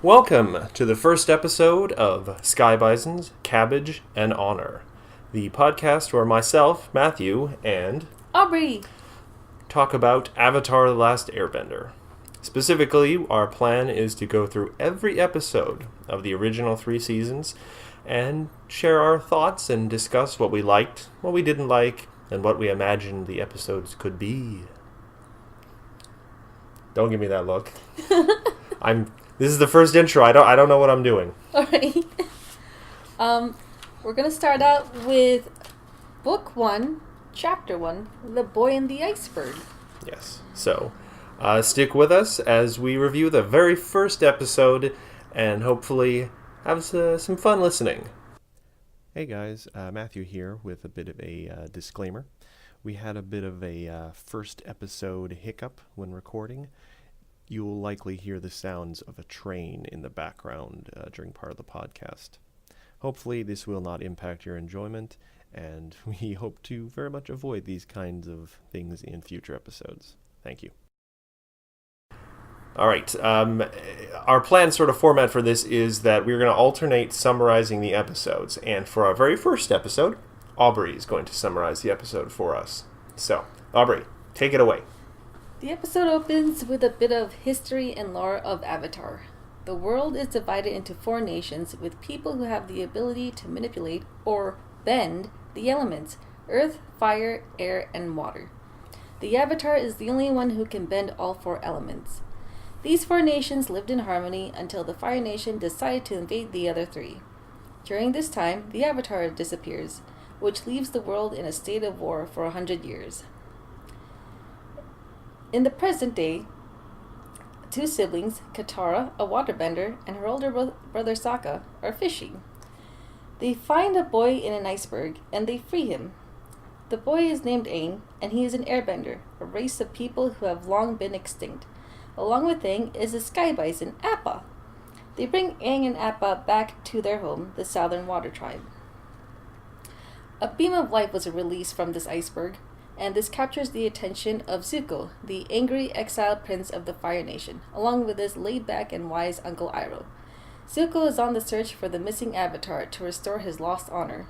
Welcome to the first episode of Sky Bisons, Cabbage, and Honor, the podcast where myself, Matthew, and Aubrey talk about Avatar the Last Airbender. Specifically, our plan is to go through every episode of the original 3 seasons and share our thoughts and discuss what we liked, what we didn't like, and what we imagined the episodes could be. Don't give me that look. This is the first intro. I don't know what I'm doing. All right. We're gonna start out with Book 1, Chapter 1, The Boy and the Iceberg. Yes. So, stick with us as we review the very first episode and hopefully have some fun listening. Hey guys, Matthew here with a bit of a disclaimer. We had a bit of a first episode hiccup when recording. You'll likely hear the sounds of a train in the background during part of the podcast. Hopefully this will not impact your enjoyment, and we hope to very much avoid these kinds of things in future episodes. Thank you. All right. Our planned sort of format for this is that we're going to alternate summarizing the episodes. And for our very first episode, Aubrey is going to summarize the episode for us. So, Aubrey, take it away. The episode opens with a bit of history and lore of Avatar. The world is divided into 4 nations with people who have the ability to manipulate or bend the elements: earth, fire, air, and water. The Avatar is the only one who can bend all 4 elements. These 4 nations lived in harmony until the Fire Nation decided to invade the other 3. During this time, the Avatar disappears, which leaves the world in a state of war for 100 years. In the present day, 2 siblings, Katara, a waterbender, and her older brother Sokka, are fishing. They find a boy in an iceberg, and they free him. The boy is named Aang, and he is an airbender, a race of people who have long been extinct. Along with Aang is a Sky Bison, Appa. They bring Aang and Appa back to their home, the Southern Water Tribe. A beam of light was released from this iceberg, and this captures the attention of Zuko, the angry exiled prince of the Fire Nation, along with his laid-back and wise Uncle Iroh. Zuko is on the search for the missing Avatar to restore his lost honor.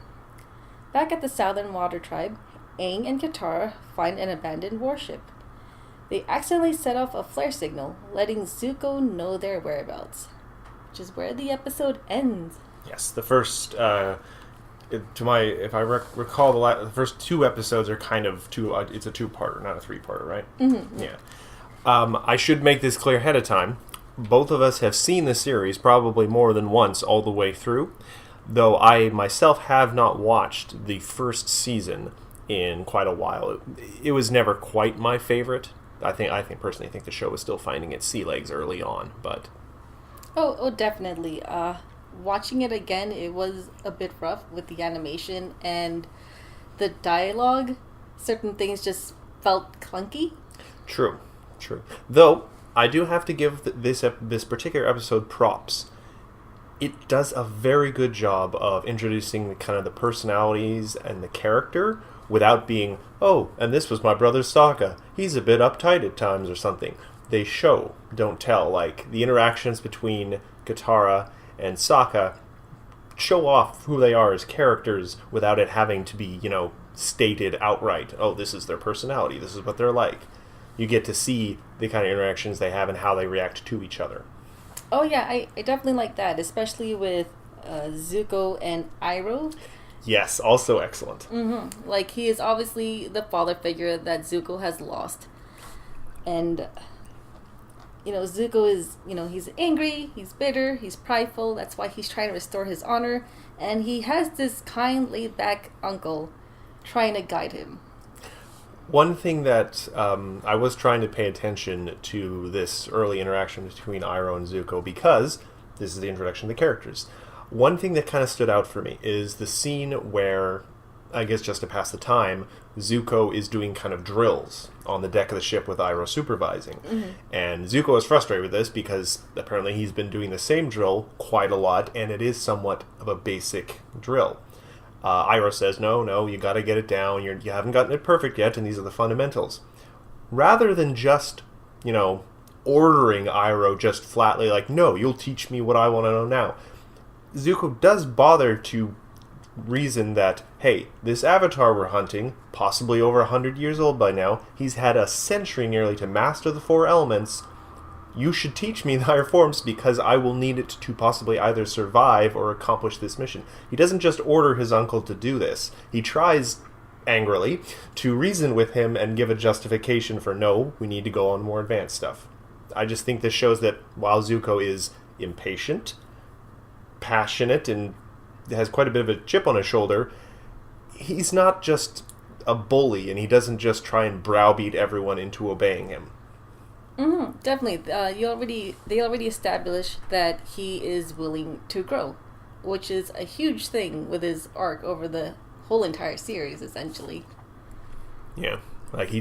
Back at the Southern Water Tribe, Aang and Katara find an abandoned warship. They accidentally set off a flare signal, letting Zuko know their whereabouts, which is where the episode ends. Yes, the first, if I recall, the first 2 episodes are kind of it's a 2-parter, not a 3-parter, right? Mm-hmm. Yeah. I should make this clear ahead of time. Both of us have seen the series probably more than once all the way through, though I myself have not watched the first season in quite a while. It was never quite my favorite. I personally think the show was still finding its sea legs early on, but... Oh, definitely. Watching it again, it was a bit rough with the animation and the dialogue. Certain things just felt clunky. True. Though, I do have to give this particular episode props. It does a very good job of introducing kind of the personalities and the character without being, oh, and this was my brother Sokka. He's a bit uptight at times or something. They show, don't tell. Like, the interactions between Katara and Sokka show off who they are as characters without it having to be, stated outright. Oh, this is their personality. This is what they're like. You get to see the kind of interactions they have and how they react to each other. Oh, yeah, I definitely like that, especially with Zuko and Iroh. Yes, also excellent. Mm-hmm. Like, he is obviously the father figure that Zuko has lost. And, Zuko is, he's angry, he's bitter, he's prideful. That's why he's trying to restore his honor. And he has this kind, laid-back uncle trying to guide him. One thing that I was trying to pay attention to this early interaction between Iroh and Zuko because this is the introduction to the characters. One thing that kind of stood out for me is the scene where, I guess just to pass the time, Zuko is doing kind of drills on the deck of the ship with Iroh supervising. Mm-hmm. And Zuko is frustrated with this because apparently he's been doing the same drill quite a lot, and it is somewhat of a basic drill. Iroh says, no, you got to get it down. You haven't gotten it perfect yet, and these are the fundamentals. Rather than just, ordering Iroh just flatly, like, no, you'll teach me what I want to know now. Zuko does bother to reason that, hey, this avatar we're hunting, possibly over 100 years old by now, he's had a century nearly to master the 4 elements. You should teach me the higher forms because I will need it to possibly either survive or accomplish this mission. He doesn't just order his uncle to do this. He tries, angrily, to reason with him and give a justification for, no, we need to go on more advanced stuff. I just think this shows that while Zuko is impatient, passionate, and has quite a bit of a chip on his shoulder, he's not just a bully, and he doesn't just try and browbeat everyone into obeying him. Definitely. They already established that he is willing to grow, which is a huge thing with his arc over the whole entire series, essentially. Yeah, like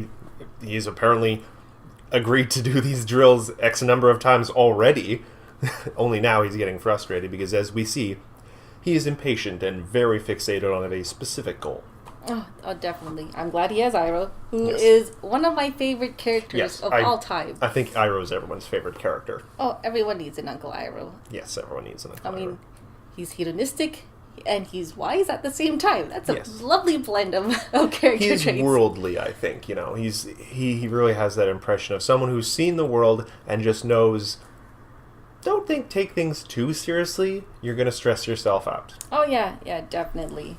he's apparently agreed to do these drills X number of times already. Only now he's getting frustrated because, as we see, he is impatient and very fixated on a specific goal. Oh, definitely. I'm glad he has Iroh, who is one of my favorite characters of all time. I think Iroh is everyone's favorite character. Oh, everyone needs an Uncle Iroh. Yes, everyone needs an Uncle Iroh. I mean, he's hedonistic and he's wise at the same time. That's a lovely blend of character traits. He's worldly, I think. You know, he really has that impression of someone who's seen the world and just knows, don't take things too seriously. You're going to stress yourself out. Oh, yeah, definitely.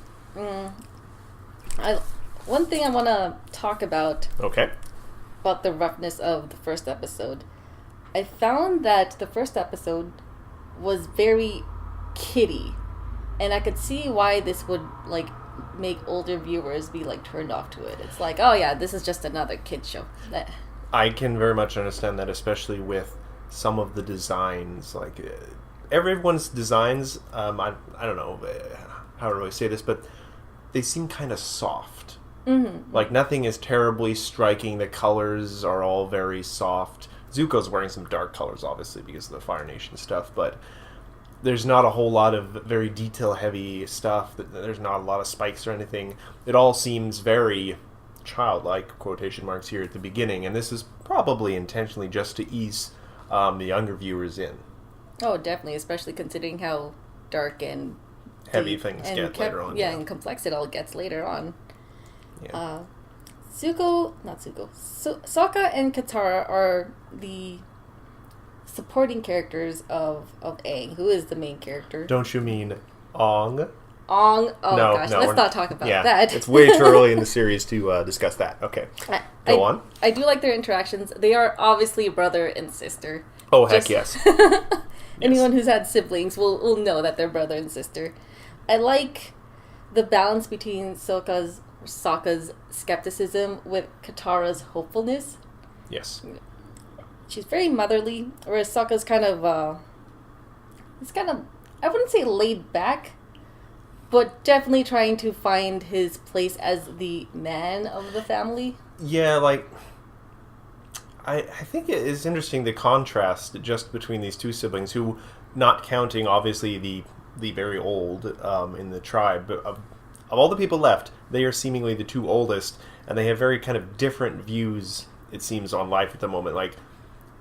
One thing I want to talk about the roughness of the first episode. I found that the first episode was very kiddie, and I could see why this would like make older viewers be like turned off to it. It's like, oh yeah, this is just another kid show. I can very much understand that, especially with some of the designs. Like everyone's designs, I don't know how to really say this, but they seem kind of soft. Like nothing is terribly striking. The colors are all very soft. Zuko's wearing some dark colors, obviously, because of the Fire Nation stuff, but there's not a whole lot of very detail-heavy stuff. There's not a lot of spikes or anything. It all seems very childlike, quotation marks here at the beginning, and this is probably intentionally just to ease the younger viewers in. Oh, definitely, especially considering how dark and heavy things get later on. Yeah, and complex it all gets later on. Yeah. Sokka and Katara are the supporting characters of Aang, who is the main character. Don't you mean Ong? Oh gosh, let's not talk about that. It's way too early in the series to discuss that. Okay, go on. I do like their interactions. They are obviously brother and sister. Oh, heck yes. Anyone who's had siblings will know that they're brother and sister. I like the balance between Sokka's skepticism with Katara's hopefulness. Yes. She's very motherly, whereas Sokka's kind of, I wouldn't say laid back, but definitely trying to find his place as the man of the family. Yeah, like, I think it is interesting the contrast just between these two siblings, who, not counting, obviously, the very old in the tribe, but of all the people left, they are seemingly the two oldest, and they have very kind of different views, it seems, on life at the moment. Like,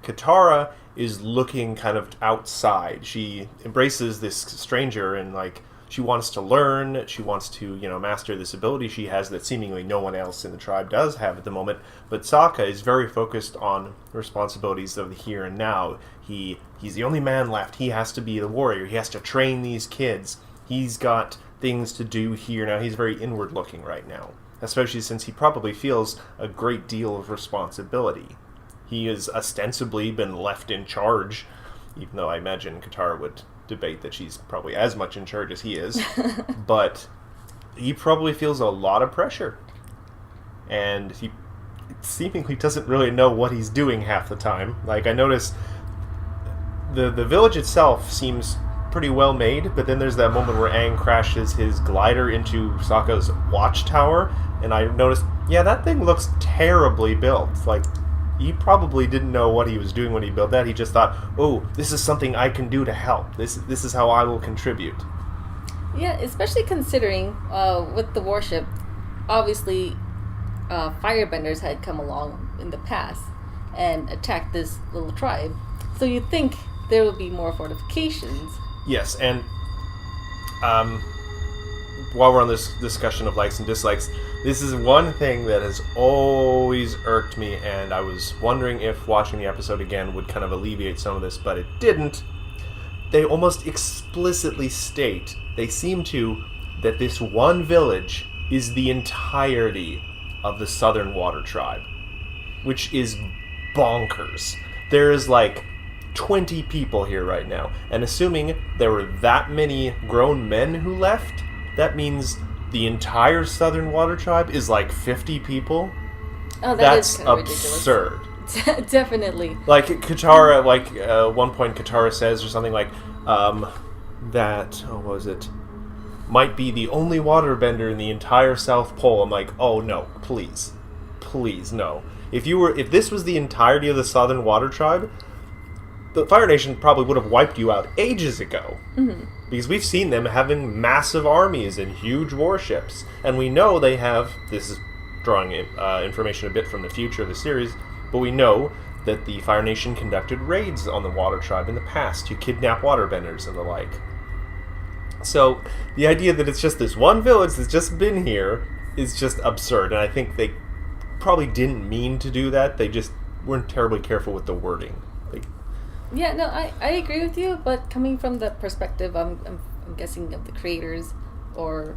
Katara is looking kind of outside. She embraces this stranger, and, like, she wants to learn, she wants to, master this ability she has that seemingly no one else in the tribe does have at the moment. But Sokka is very focused on responsibilities of the here and now. He's the only man left. He has to be the warrior. He has to train these kids. He's got things to do here now. He's very inward looking right now, especially since he probably feels a great deal of responsibility. He has ostensibly been left in charge, even though I imagine Katara would debate that she's probably as much in charge as he is. But he probably feels a lot of pressure, and he seemingly doesn't really know what he's doing half the time. Like, I notice the village itself seems pretty well made, but then there's that moment where Aang crashes his glider into Sokka's watchtower, and I noticed, that thing looks terribly built. Like, he probably didn't know what he was doing when he built that. He just thought, oh, this is something I can do to help. This is how I will contribute. Yeah, especially considering with the warship, obviously firebenders had come along in the past. and attack this little tribe. So you'd think there would be more fortifications. Yes, and while we're on this discussion of likes and dislikes, this is one thing that has always irked me, and I was wondering if watching the episode again would kind of alleviate some of this, but it didn't. They almost explicitly state, they seem to, that this one village is the entirety of the Southern Water Tribe, which is bonkers. There is like 20 people here right now, and assuming there were that many grown men who left, that means the entire Southern Water Tribe is like 50 people. Oh, That's is kind of absurd. Ridiculous. Definitely. Like Katara, one point Katara says or something like that. Oh, what was it? Might be the only waterbender in the entire South Pole. I'm like, oh no, please, no. If this was the entirety of the Southern Water Tribe, the Fire Nation probably would have wiped you out ages ago. Mm-hmm. Because we've seen them having massive armies and huge warships. And we know they have, this is drawing information a bit from the future of the series, but we know that the Fire Nation conducted raids on the Water Tribe in the past to kidnap waterbenders and the like. So the idea that it's just this one village that's just been here is just absurd. And I think they probably didn't mean to do that. They just weren't terribly careful with the wording. Yeah, no, I agree with you, but coming from the perspective, I'm guessing, of the creators or,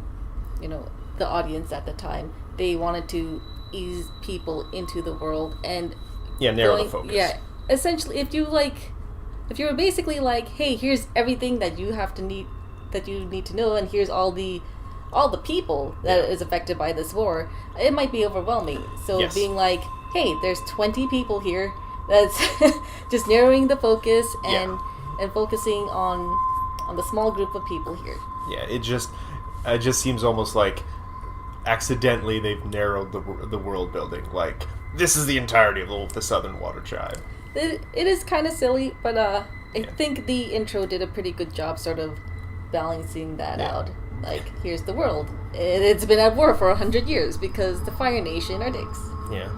the audience at the time, they wanted to ease people into the world and... Yeah, narrow the focus. Yeah, essentially, if you were basically like, hey, here's everything that you need to know, and here's all the people that is affected by this war, it might be overwhelming. So yes. Being like, hey, there's 20 people here, that's just narrowing the focus and focusing on the small group of people here. Yeah, it just seems almost like accidentally they've narrowed the world building. Like, this is the entirety of the Southern Water Tribe. It is kind of silly, but I think the intro did a pretty good job sort of balancing that out. Like, here's the world. It's been at war for 100 years because the Fire Nation are dicks. Yeah.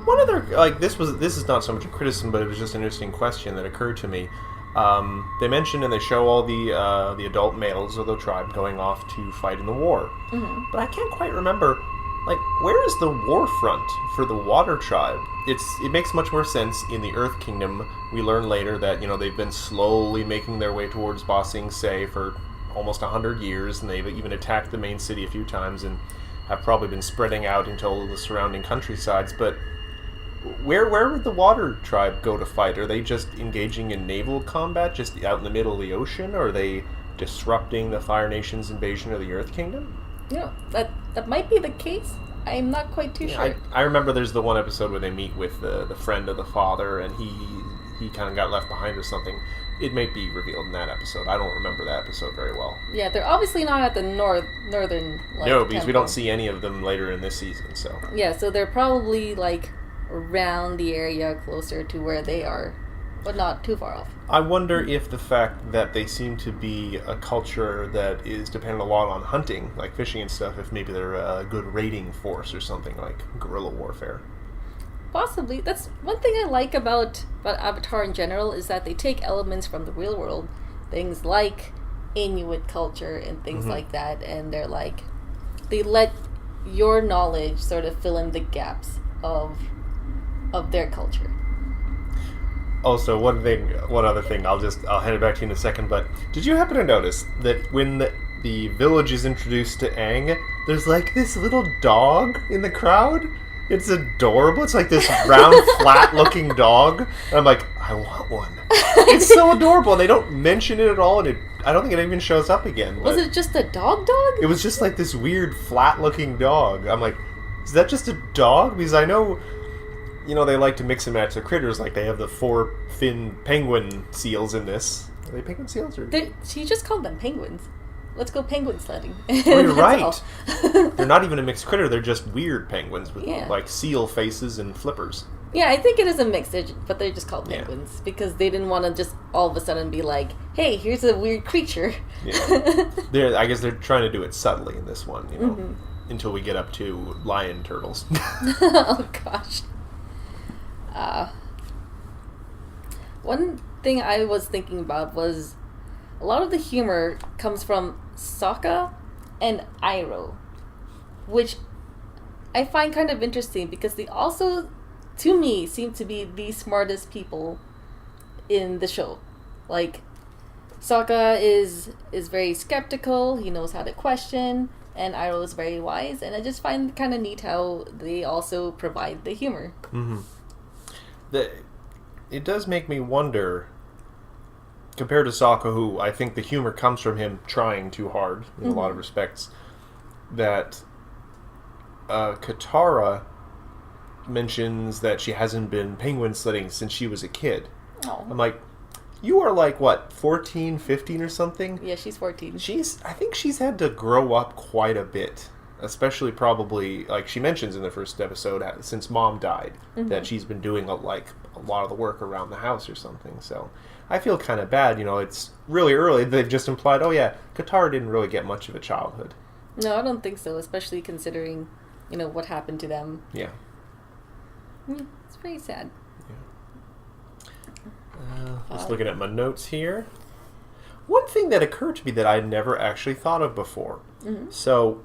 One other, this is not so much a criticism, but it was just an interesting question that occurred to me. They mention and they show all the adult males of the tribe going off to fight in the war. Mm-hmm. But I can't quite remember, where is the war front for the Water Tribe? It makes much more sense in the Earth Kingdom. We learn later that, they've been slowly making their way towards Ba Sing Se for almost 100 years, and they've even attacked the main city a few times and have probably been spreading out into all the surrounding countrysides, but where would the Water Tribe go to fight? Are they just engaging in naval combat just out in the middle of the ocean? Or are they disrupting the Fire Nation's invasion of the Earth Kingdom? Yeah, that might be the case. I'm not quite too sure. I remember there's the one episode where they meet with the friend of the father, and he kind of got left behind or something. It may be revealed in that episode. I don't remember that episode very well. Yeah, they're obviously not at the northern... No, because we don't see any of them later in this season, so... Yeah, so they're probably, around the area closer to where they are, but not too far off. I wonder if the fact that they seem to be a culture that is dependent a lot on hunting, like fishing and stuff, if maybe they're a good raiding force or something like guerrilla warfare. Possibly. That's one thing I like about Avatar in general, is that they take elements from the real world, things like Inuit culture and things like that, and they let your knowledge sort of fill in the gaps of their culture. Also, one other thing, I'll hand it back to you in a second, but did you happen to notice that when the village is introduced to Aang, there's this little dog in the crowd? It's adorable. It's this round, flat-looking dog. And I'm like, I want one. It's so adorable. And they don't mention it at all, and I don't think it even shows up again. Was it just a dog? It was just this weird, flat-looking dog. I'm like, is that just a dog? Because I know... they like to mix and match the critters. They have the 4-fin penguin seals in this. Are they penguin seals? Or? She just called them penguins. Let's go penguin sledding. Oh, you're right. They're not even a mixed critter. They're just weird penguins with seal faces and flippers. Yeah, I think it is a mix, but they're just called penguins because they didn't want to just all of a sudden be like, hey, here's a weird creature. Yeah. I guess they're trying to do it subtly in this one, until we get up to lion turtles. Oh, gosh. One thing I was thinking about was a lot of the humor comes from Sokka and Iroh, which I find kind of interesting because they also, to me, seem to be the smartest people in the show. Like, Sokka is very skeptical, he knows how to question, and Iroh is very wise, and I just find kind of neat how they also provide the humor. Mm-hmm. It does make me wonder, compared to Sokka, who I think the humor comes from him trying too hard in a lot of respects, that Katara mentions that she hasn't been penguin sledding since she was a kid. Oh. I'm like, you are like, what, 14, 15 or something? Yeah, she's 14. I think she's had to grow up quite a bit. Especially probably, like she mentions in the first episode, since Mom died, that she's been doing a lot of the work around the house or something. So I feel kind of bad. It's really early. They've just implied, oh yeah, Katara didn't really get much of a childhood. No, I don't think so, especially considering, what happened to them. Yeah. It's pretty sad. Yeah. Just looking at my notes here. One thing that occurred to me that I never actually thought of before. So,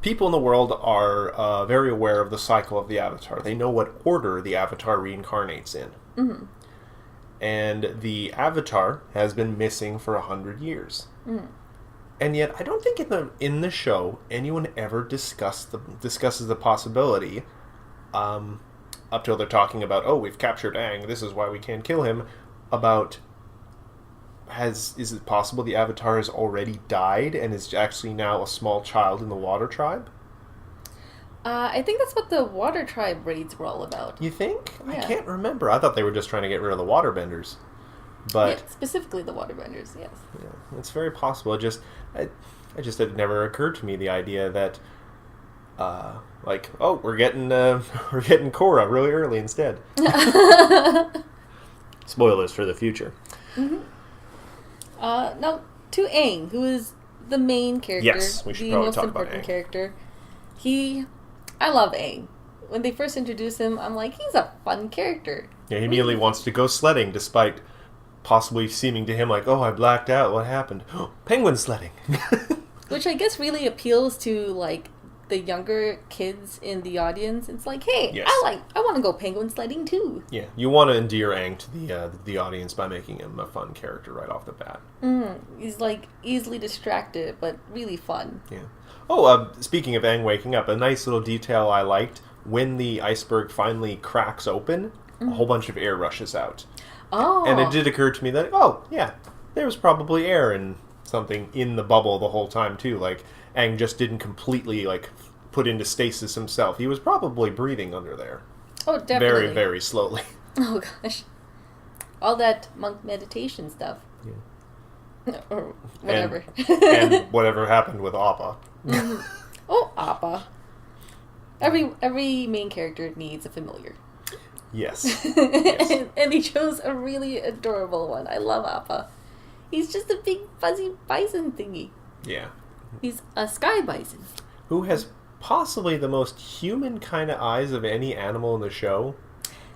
people in the world are very aware of the cycle of the Avatar. They know what order the Avatar reincarnates in. And the Avatar has been missing for 100 years. And yet, I don't think in the show anyone ever discusses the possibility, up till they're talking about, oh, we've captured Aang, this is why we can't kill him, about is it possible the Avatar has already died and is actually now a small child in the Water Tribe? I think that's what the Water Tribe raids were all about. You think? Yeah. I can't remember. I thought they were just trying to get rid of the waterbenders. But yeah, specifically the waterbenders, yes. Yeah, it's very possible. It never occurred to me the idea that, we're getting Korra really early instead. Spoilers for the future. Now, to Aang, who is the main character, yes, we should the probably most talk about important Aang. character. I love Aang. When they first introduced him, I'm like, he's a fun character. Yeah, he immediately wants to go sledding, despite possibly seeming to him like, oh, I blacked out, what happened? Penguin sledding! Which I guess really appeals to, like, the younger kids in the audience. It's like, hey, yes. I want to go penguin sledding too. Yeah, you want to endear Aang to the audience by making him a fun character right off the bat. He's, like, easily distracted, but really fun. Yeah. Oh, speaking of Aang waking up, a nice little detail I liked, when the iceberg finally cracks open, a whole bunch of air rushes out. Oh. And it did occur to me that, oh, yeah, there was probably air and something in the bubble the whole time, too. Like, Aang just didn't completely, put into stasis himself. He was probably breathing under there. Oh, definitely. Very, very slowly. Oh, gosh. All that monk meditation stuff. Yeah. Or whatever. And whatever happened with Appa. Oh, Appa. Every main character needs a familiar. Yes. And he chose a really adorable one. I love Appa. He's just a big fuzzy bison thingy. Yeah. He's a Sky Bison. Who has possibly the most human kind of eyes of any animal in the show.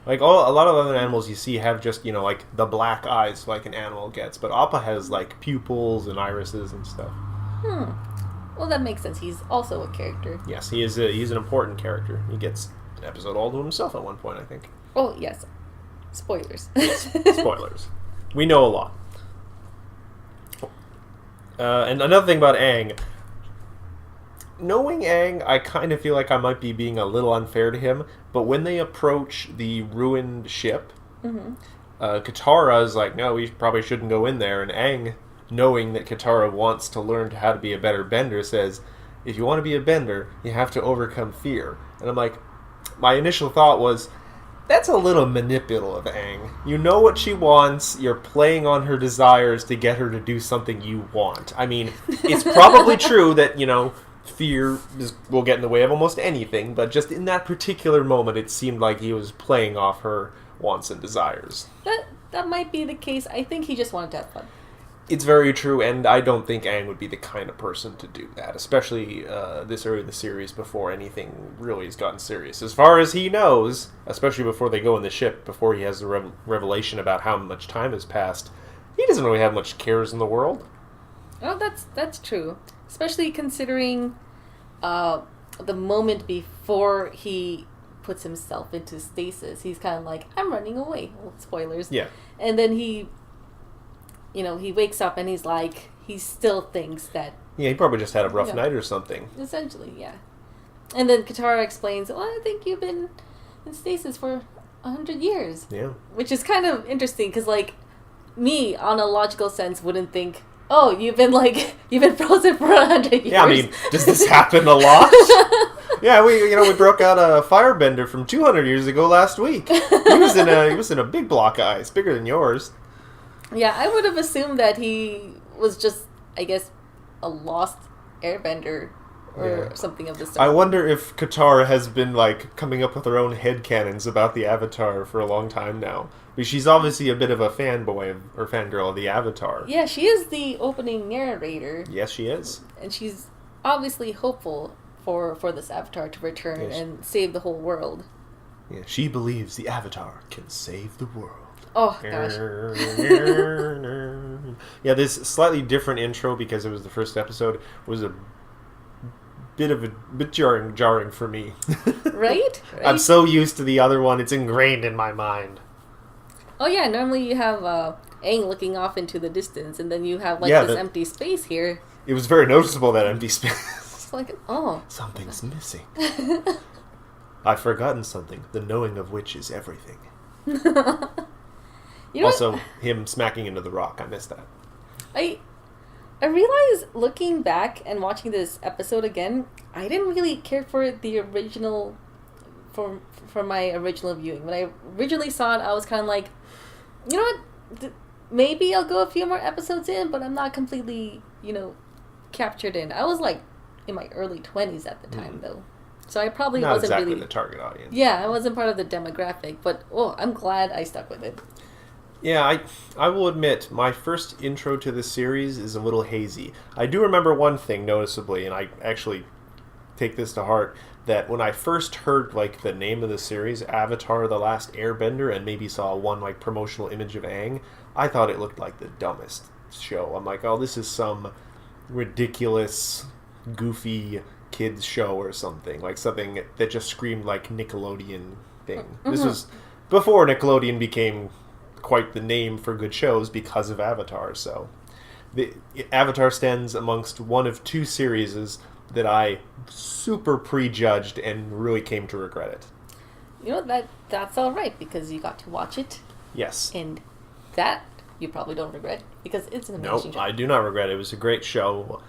Like, a lot of other animals you see have just, the black eyes like an animal gets. But Appa has, pupils and irises and stuff. Well, that makes sense. He's also a character. Yes, he's an important character. He gets an episode all to himself at one point, I think. Oh, yes. Spoilers. Yes, spoilers. We know a lot. And another thing about Aang. Knowing Aang, I kind of feel like I might be being a little unfair to him, but when they approach the ruined ship, Katara is like, no, we probably shouldn't go in there, and Aang, knowing that Katara wants to learn how to be a better bender, says, if you want to be a bender, you have to overcome fear. And I'm like, my initial thought was, that's a little manipulative of Aang. You know what she wants, you're playing on her desires to get her to do something you want. I mean, it's probably true that, fear will get in the way of almost anything, but just in that particular moment, it seemed like he was playing off her wants and desires. That might be the case. I think he just wanted to have fun. It's very true, and I don't think Aang would be the kind of person to do that, especially this early in the series before anything really has gotten serious. As far as he knows, especially before they go in the ship, before he has the revelation about how much time has passed, he doesn't really have much cares in the world. Oh, that's true. Especially considering the moment before he puts himself into stasis. He's kind of like, I'm running away. Well, spoilers. Yeah. And then he wakes up and he's like, he still thinks that... Yeah, he probably just had a rough night or something. Essentially, yeah. And then Katara explains, well, I think you've been in stasis for 100 years. Yeah. Which is kind of interesting, because, like, me, on a logical sense, wouldn't think, oh, you've been frozen for 100 years. Yeah, I mean, does this happen a lot? Yeah, we broke out a firebender from 200 years ago last week. He was in a big block of ice, bigger than yours. Yeah, I would have assumed that he was just, I guess, a lost airbender or something of the sort. I wonder if Katara has been, like, coming up with her own headcanons about the Avatar for a long time now. Because she's obviously a bit of a fanboy or fangirl of the Avatar. Yeah, she is the opening narrator. Yes, she is. And she's obviously hopeful for this Avatar to return and save the whole world. Yeah, she believes the Avatar can save the world. Oh, gosh. Yeah, this slightly different intro, because it was the first episode, was a bit jarring for me. Right? I'm so used to the other one, it's ingrained in my mind. Oh, yeah, normally you have Aang looking off into the distance, and then you have, like, this empty space here. It was very noticeable, that empty space. It's like, oh. Something's missing. I've forgotten something, the knowing of which is everything. Also, him smacking into the rock. I missed that. I realized, looking back and watching this episode again, I didn't really care for the original, for my original viewing. When I originally saw it, I was kind of like, you know what? Maybe I'll go a few more episodes in, but I'm not completely, captured in. I was like in my early 20s at the time, though. So I probably not wasn't exactly really the target audience. Yeah, I wasn't part of the demographic, but I'm glad I stuck with it. Yeah, I will admit, my first intro to this series is a little hazy. I do remember one thing noticeably, and I actually take this to heart, that when I first heard, like, the name of the series, Avatar the Last Airbender, and maybe saw one, like, promotional image of Aang, I thought it looked like the dumbest show. I'm like, oh, this is some ridiculous, goofy kids show or something. Like, something that just screamed like Nickelodeon thing. Mm-hmm. This was before Nickelodeon became quite the name for good shows because of Avatar, so the Avatar stands amongst one of two series that I super prejudged and really came to regret it. You know, that's all right, because you got to watch it. Yes. And that you probably don't regret, because it's an amazing show. I do not regret it. It was a great show.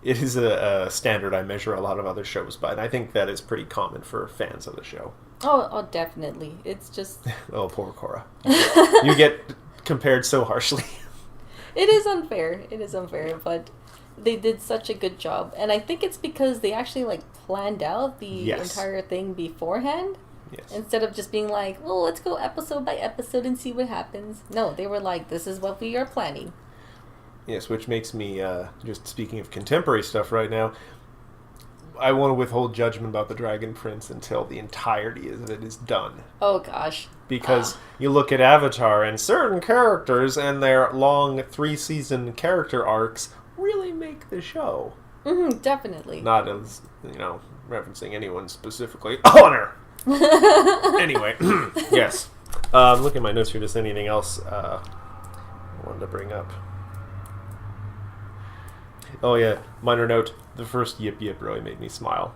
It is a standard I measure a lot of other shows by, and I think that is pretty common for fans of the show. Oh, definitely. It's just... Oh, poor Korra. You get compared so harshly. It is unfair, but they did such a good job. And I think it's because they actually, like, planned out the entire thing beforehand. Yes. Instead of just being like, well, let's go episode by episode and see what happens. No, they were like, this is what we are planning. Yes, which makes me, just speaking of contemporary stuff right now, I want to withhold judgment about the Dragon Prince until the entirety of it is done. Oh, gosh. Because you look at Avatar, and certain characters and their long 3-season character arcs really make the show. Mm-hmm, definitely. Not as, referencing anyone specifically. Honor! Anyway, yes. Look at my notes here. Just anything else I wanted to bring up. Oh yeah, minor note. The first yip yip really made me smile.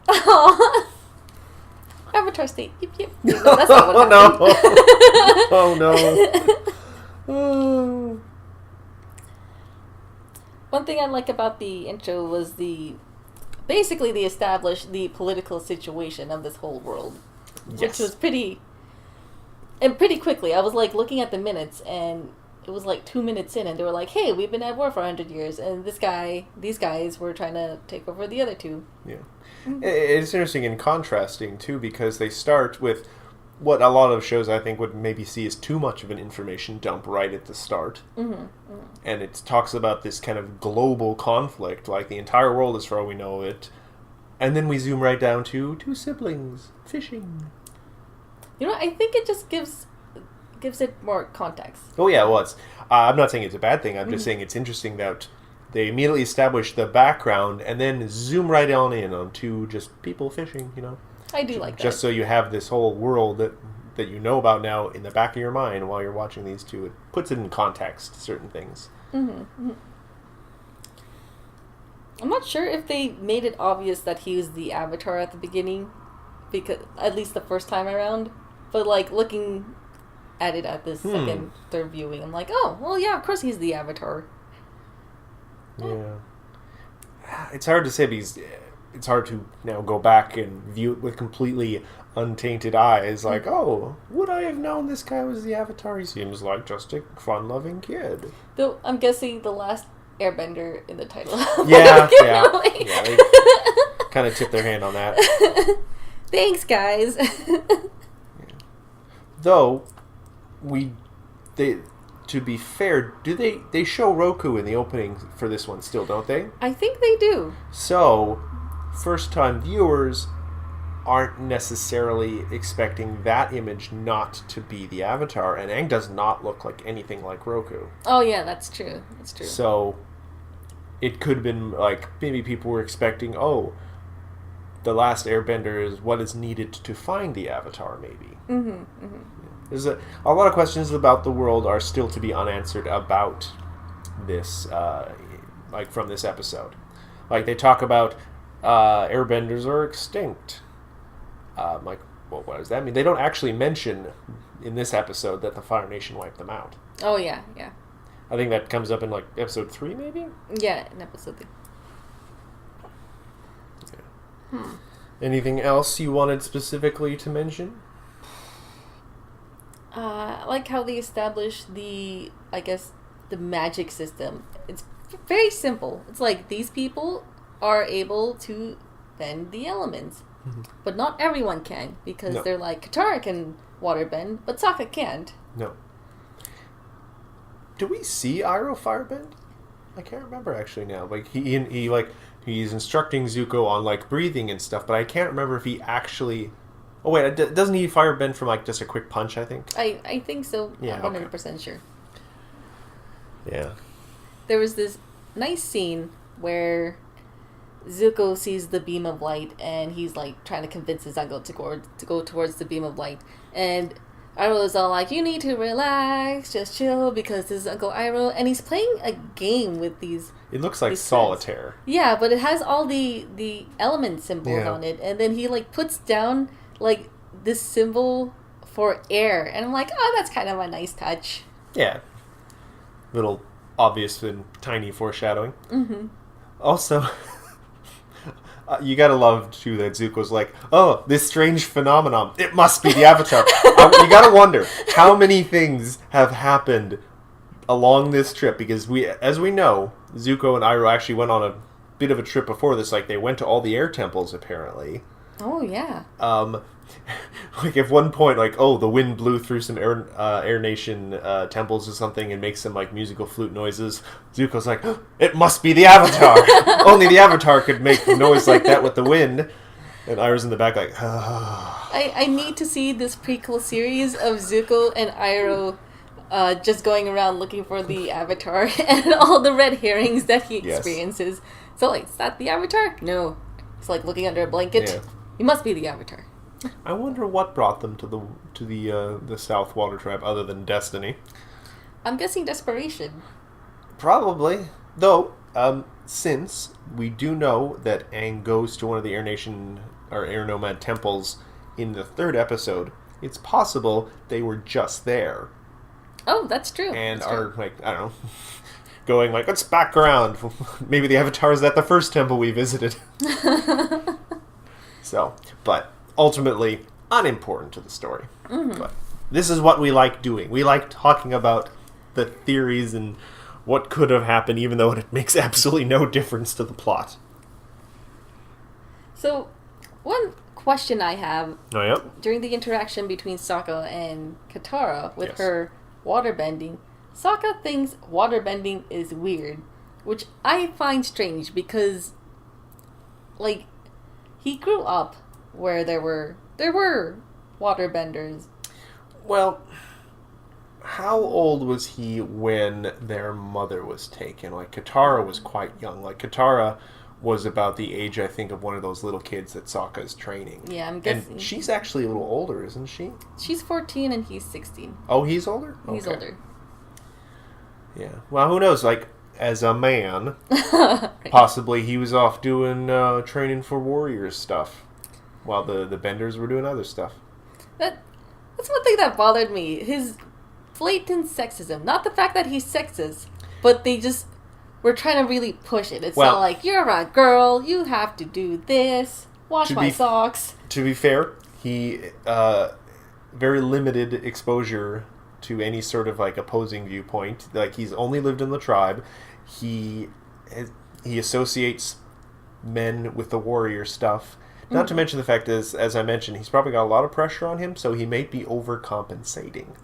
Avatar State, yip yip. No, that's not what happened. Oh no. One thing I like about the intro was basically the political situation of this whole world. Yes. Which was pretty quickly. I was like looking at the minutes, and it was like 2 minutes in, and they were like, hey, we've been at war for 100 years, and these guys were trying to take over the other two. Yeah. Mm-hmm. It's interesting and contrasting, too, because they start with what a lot of shows I think would maybe see as too much of an information dump right at the start. And it talks about this kind of global conflict, like the entire world is for all we know it. And then we zoom right down to two siblings fishing. You know, I think it just gives it more context. Oh yeah, well, I'm not saying it's a bad thing. I'm just saying it's interesting that they immediately establish the background and then zoom right on two just people fishing, you know. I do like that. Just so you have this whole world that you know about now in the back of your mind while you're watching these two. It puts it in context, certain things. I'm not sure if they made it obvious that he was the Avatar at the beginning, because at least the first time around. But like looking at it at this second, third viewing, I'm like, oh, well, yeah, of course he's the Avatar. Yeah. It's hard to say because it's hard to now go back and view it with completely untainted eyes. Like, oh, would I have known this guy was the Avatar? He seems like just a fun-loving kid. Though I'm guessing the last Airbender in the title. Yeah. They kind of tipped their hand on that. Thanks, guys. Though, to be fair, they show Roku in the opening for this one still, don't they? I think they do. So, first-time viewers aren't necessarily expecting that image not to be the Avatar, and Aang does not look like anything like Roku. Oh yeah, that's true. That's true. So, it could have been like, maybe people were expecting, oh, the Last Airbender is what is needed to find the Avatar, maybe. There's a lot of questions about the world are still to be unanswered about this, like from this episode. Like they talk about airbenders are extinct. Like, well, what does that mean? They don't actually mention in this episode that the Fire Nation wiped them out. Oh yeah. I think that comes up in like episode 3, maybe. Yeah, in episode 3. Yeah. Anything else you wanted specifically to mention? I like how they established the magic system. It's very simple. It's like these people are able to bend the elements. But not everyone can, because they're like, Katara can water bend, but Sokka can't. No. Do we see Iroh firebend? I can't remember actually now. Like he's instructing Zuko on like breathing and stuff, but I can't remember if he actually. Oh wait, doesn't he firebend from like just a quick punch? I think. I think so. Yeah, I'm 100% sure. Yeah. There was this nice scene where Zuko sees the beam of light, and he's like trying to convince his uncle to go towards the beam of light, and Iroh is all like, "You need to relax, just chill, because this is Uncle Iroh," and he's playing a game with these. It looks like solitaire. Yeah, but it has all the element symbols on it, and then he like puts down like this symbol for air, and I'm like, oh, that's kind of a nice touch. Yeah. Little obvious and tiny foreshadowing. Also. You gotta love, too, that Zuko's like, oh, this strange phenomenon. It must be the Avatar. You gotta wonder, how many things have happened along this trip? Because, as we know, Zuko and Iroh actually went on a bit of a trip before this. Like, they went to all the air temples, apparently. Oh, yeah. Like, at one point, like, oh, the wind blew through some Air Nation temples or something and makes some, like, musical flute noises. Zuko's like, oh, it must be the Avatar! Only the Avatar could make noise like that with the wind. And Iroh's in the back like, oh. I need to see this prequel series of Zuko and Iroh just going around looking for the Avatar and all the red herrings that he experiences. So, like, is that the Avatar? No. It's like looking under a blanket. Yeah. He must be the Avatar. I wonder what brought them to the South Water Tribe other than destiny. I'm guessing desperation. Probably. Though, since we do know that Aang goes to one of the Air Nation or Air Nomad temples in the 3rd episode, it's possible they were just there. Oh, that's true. And that's are, true. like, I don't know, going like, let's back around. Maybe the Avatar is at the first temple we visited. So, but ultimately unimportant to the story. But this is what we like doing. We like talking about the theories and what could have happened, even though it makes absolutely no difference to the plot. So, one question I have. Oh, yep. During the interaction between Sokka and Katara with Yes. her waterbending, Sokka thinks waterbending is weird, which I find strange because, like, he grew up where there were waterbenders. Well, how old was he when their mother was taken? Like, Katara was quite young. Like, Katara was about the age, I think, of one of those little kids that Sokka's training. Yeah, I'm guessing. And she's actually a little older, isn't she? She's 14 and he's 16. Oh, he's older? He's Okay. older. Yeah. Well, who knows? Like, as a man, possibly he was off doing training for warriors stuff while the benders were doing other stuff. That's one thing that bothered me. His blatant sexism. Not the fact that he's sexist, but they just were trying to really push it. It's not like, you're a girl, you have to do this, wash my socks. To be fair, he very limited exposure to any sort of like opposing viewpoint. Like, he's only lived in the tribe. He associates men with the warrior stuff. Not to mention the fact is, as I mentioned, he's probably got a lot of pressure on him, so he may be overcompensating.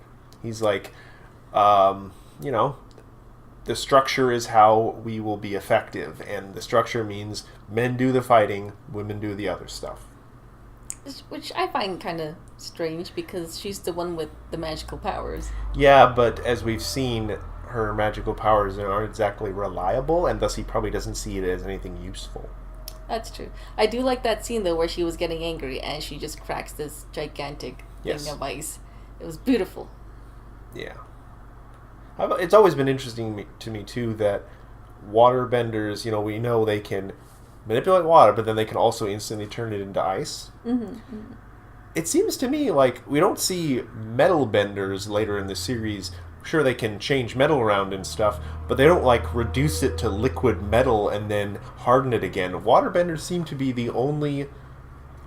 He's like, you know, the structure is how we will be effective, and the structure means men do the fighting, women do the other stuff. Which I find kind of strange because she's the one with the magical powers. Yeah, but as we've seen, her magical powers aren't exactly reliable, and thus he probably doesn't see it as anything useful. That's true. I do like that scene, though, where she was getting angry and she just cracks this gigantic thing of ice. It was beautiful. Yeah. It's always been interesting to me, too, that waterbenders, you know, we know they can manipulate water, but then they can also instantly turn it into ice. Mm-hmm, mm-hmm. It seems to me like we don't see metal benders later in the series. Sure, they can change metal around and stuff, but they don't, like, reduce it to liquid metal and then harden it again. Waterbenders seem to be the only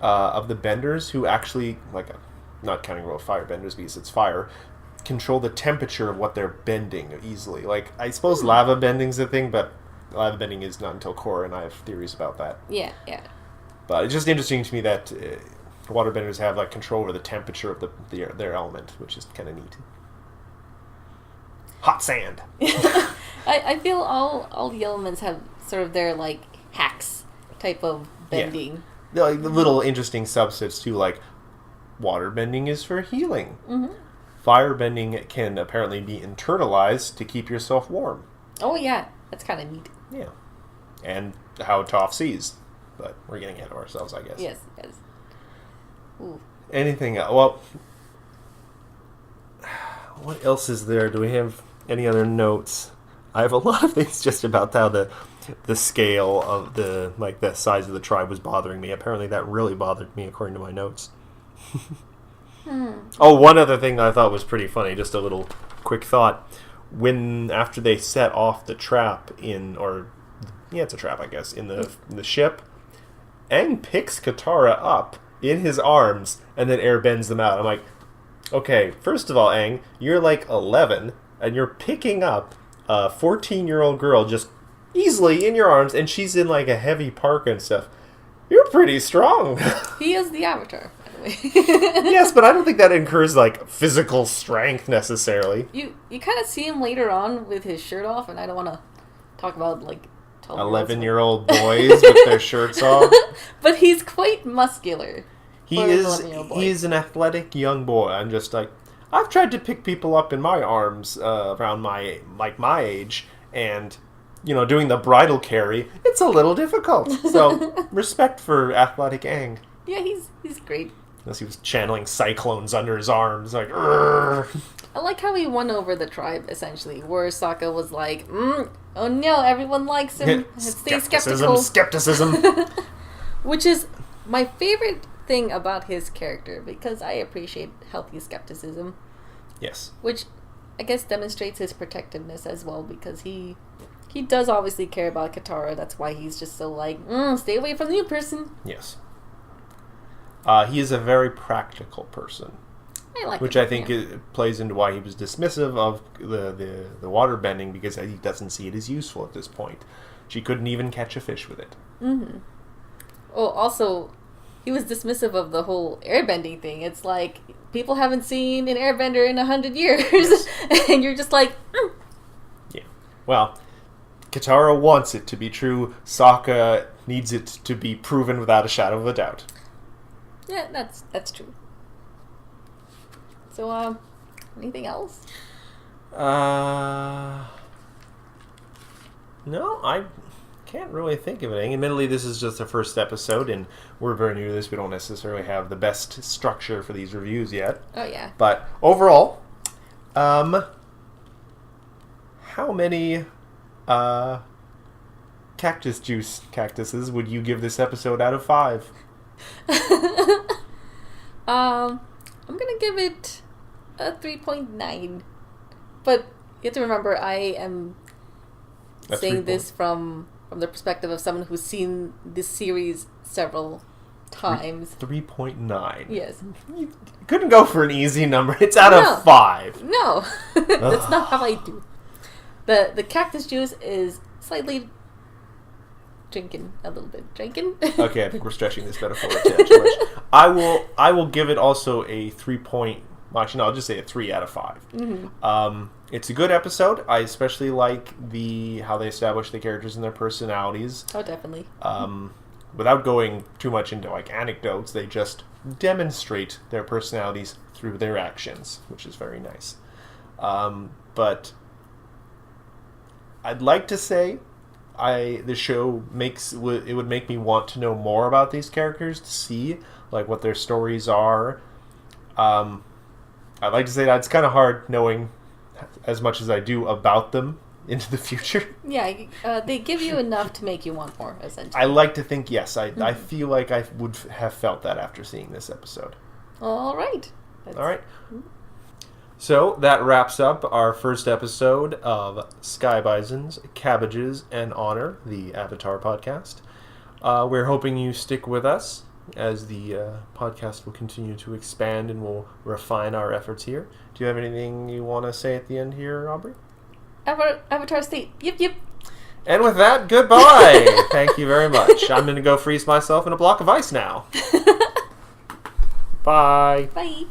of the benders who actually, like, not counting real firebenders because it's fire, control the temperature of what they're bending easily. Like, I suppose lava bending's a thing, but lava bending is not until Korra, and I have theories about that. Yeah, yeah. But it's just interesting to me that waterbenders have, like, control over the temperature of their element, which is kind of neat. Hot sand. I feel all the elements have sort of their, like, hacks type of bending. Yeah. Like, the little interesting subsets, too, like, water bending is for healing. Mm-hmm. Fire bending can apparently be internalized to keep yourself warm. Oh, yeah. That's kind of neat. Yeah. And how Toph sees. But we're getting ahead of ourselves, I guess. Yes, yes. Ooh. Anything else? Well, what else is there? Do we have any other notes? I have a lot of things just about how the scale of the size of the tribe was bothering me. Apparently that really bothered me according to my notes. Oh, one other thing I thought was pretty funny, just a little quick thought. After they set off the trap it's a trap, I guess, in the ship, Aang picks Katara up in his arms and then airbends them out. I'm like, okay, first of all, Aang, you're like 11 and you're picking up a 14-year-old girl just easily in your arms, and she's in like a heavy parka and stuff. You're pretty strong. He is the Avatar, by the way. Yes, but I don't think that incurs like physical strength necessarily. You kind of see him later on with his shirt off, and I don't want to talk about like 11-year-old boys with their shirts off. But he's quite muscular. He's an athletic young boy. I'm just like, I've tried to pick people up in my arms around my age, and doing the bridal carry, it's a little difficult. So respect for athletic Aang. Yeah, he's great. Unless he was channeling cyclones under his arms, like. Urgh. I like how he won over the tribe, essentially, where Sokka was like, oh no, everyone likes him. Stay skeptical. Skepticism. Which is my favorite thing about his character, because I appreciate healthy skepticism. Yes. Which I guess demonstrates his protectiveness as well, because he does obviously care about Katara. That's why he's just so like, stay away from the new person. Yes. He is a very practical person. Which I think it plays into why he was dismissive of the water bending, because he doesn't see it as useful at this point. She couldn't even catch a fish with it. Mm-hmm. Oh, also, he was dismissive of the whole airbending thing. It's like people haven't seen an airbender in 100 years, and you're just like, yeah. Well, Katara wants it to be true. Sokka needs it to be proven without a shadow of a doubt. Yeah, that's true. So, anything else? No, I can't really think of anything. Admittedly, this is just the first episode, and we're very new to this. We don't necessarily have the best structure for these reviews yet. Oh, yeah. But overall, how many cactuses would you give this episode out of 5? I'm gonna give it a 3.9. But you have to remember, I am saying this from the perspective of someone who's seen this series several times. 3.9. Yes. You couldn't go for an easy number. It's out of 5. No. That's not how I do. The cactus juice is slightly drinking a little bit. Drinking? Okay, I think we're stretching this metaphor too much. I will give it also a 3 point. Well, actually, no, I'll just say a 3 out of 5. Mm-hmm. It's a good episode. I especially like how they establish the characters and their personalities. Oh, definitely. Without going too much into like anecdotes, they just demonstrate their personalities through their actions, which is very nice. But I'd like to say the show would make me want to know more about these characters, to see like what their stories are. I'd like to say that it's kind of hard knowing as much as I do about them into the future. Yeah, they give you enough to make you want more, essentially. I like to think, yes. I feel like I would have felt that after seeing this episode. All right. All right. So that wraps up our first episode of Sky Bisons, Cabbages, and Honor, the Avatar podcast. We're hoping you stick with us as the podcast will continue to expand and we'll refine our efforts here. Do you have anything you want to say at the end here, Aubrey? Avatar State. Yip, yip. And with that, goodbye. Thank you very much. I'm going to go freeze myself in a block of ice now. Bye. Bye.